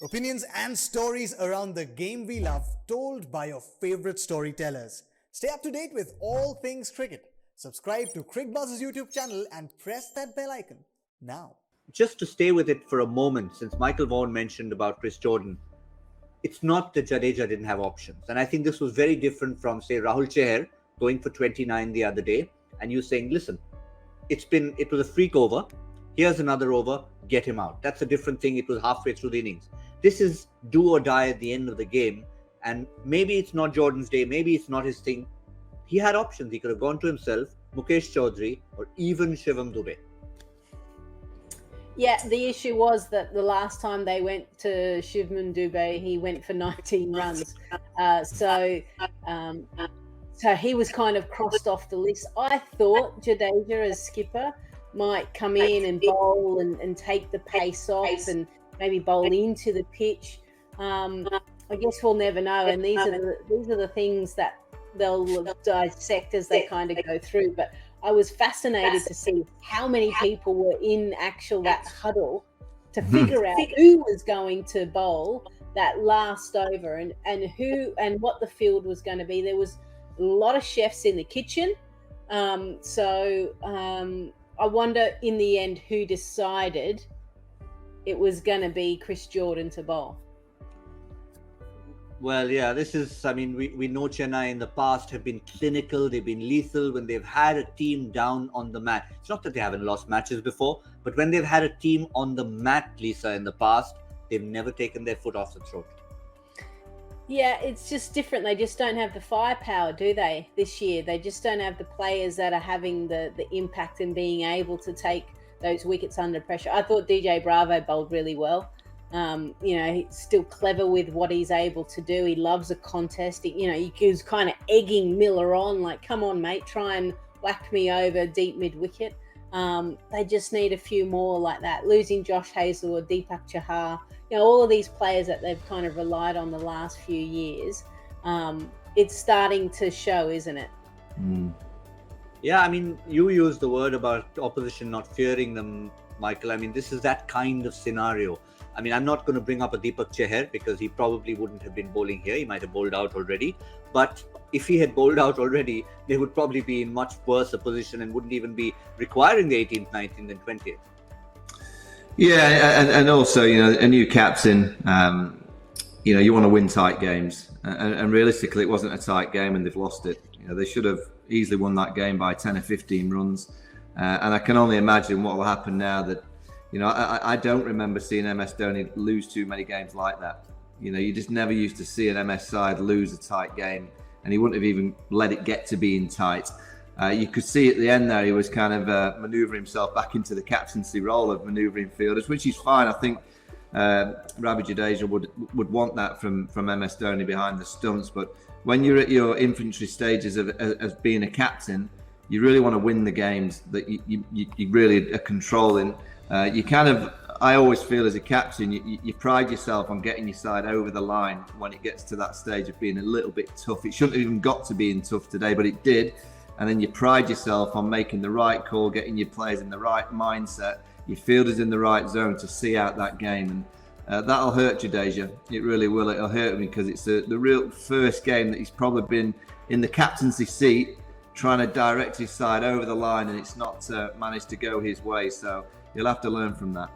Opinions and stories around the game we love, told by your favorite storytellers. Stay up to date with all things cricket. Subscribe to Cricbuzz's YouTube channel and press that bell icon now. Just to stay with it for a moment, since Michael Vaughan mentioned about Chris Jordan, it's not that Jadeja didn't have options. And I think this was very different from, say, Rahul Chahar going for 29 the other day, and you saying, listen, it was a freak over. Here's another over, get him out. That's a different thing. It was halfway through the innings. This is do or die at the end of the game. And maybe it's not Jordan's day. Maybe it's not his thing. He had options. He could have gone to himself, Mukesh Chaudhary, or even Shivam Dube. Yeah, the issue was that the last time they went to Shivam Dube, he went for 19 runs. So he was kind of crossed off the list. I thought Jadeja as skipper might come in and bowl and take the pace off and maybe bowl into the pitch. I guess we'll never know. And these are the things that they'll dissect as they kind of go through. But I was fascinated to see how many people were in that huddle to figure out who was going to bowl that last over and what the field was going to be. There was a lot of chefs in the kitchen. I wonder in the end who decided it was going to be Chris Jordan to bowl. Well, yeah, we know Chennai in the past have been clinical. They've been lethal when they've had a team down on the mat. It's not that they haven't lost matches before, but when they've had a team on the mat, Lisa, in the past, they've never taken their foot off the throat. Yeah, it's just different. They just don't have the firepower, do they, this year? They just don't have the players that are having the impact and being able to take those wickets under pressure. I thought DJ Bravo bowled really well. He's still clever with what he's able to do. He loves a contest. He was kind of egging Miller on, like, come on, mate, try and whack me over deep mid-wicket. They just need a few more like that. Losing Josh Hazlewood, Deepak Chahar, all of these players that they've kind of relied on the last few years, it's starting to show, isn't it? Yeah, you used the word about opposition not fearing them, Michael. This is that kind of scenario. I'm not going to bring up a Deepak Chahar because he probably wouldn't have been bowling here. He might have bowled out already. But if he had bowled out already, they would probably be in much worse a position and wouldn't even be requiring the 18th, 19th and 20th. Yeah, and also, a new captain, you want to win tight games. And realistically, it wasn't a tight game and they've lost it. They should have easily won that game by 10 or 15 runs. And I can only imagine what will happen now that, I don't remember seeing MS Dhoni lose too many games like that. You just never used to see an MS side lose a tight game, and he wouldn't have even let it get to being tight. You could see at the end there, he was kind of manoeuvring himself back into the captaincy role of manoeuvring fielders, which is fine. I think Ravi Jadeja would want that from MS Dhoni behind the stumps. But when you're at your infantry stages as being a captain, you really want to win the games that you really are controlling. I always feel as a captain, you pride yourself on getting your side over the line when it gets to that stage of being a little bit tough. It shouldn't have even got to being tough today, but it did. And then you pride yourself on making the right call, getting your players in the right mindset, your fielders in the right zone to see out that game. And that'll hurt Jadeja. It really will. It'll hurt him because it's the real first game that he's probably been in the captaincy seat, trying to direct his side over the line, and it's not managed to go his way. So he'll have to learn from that.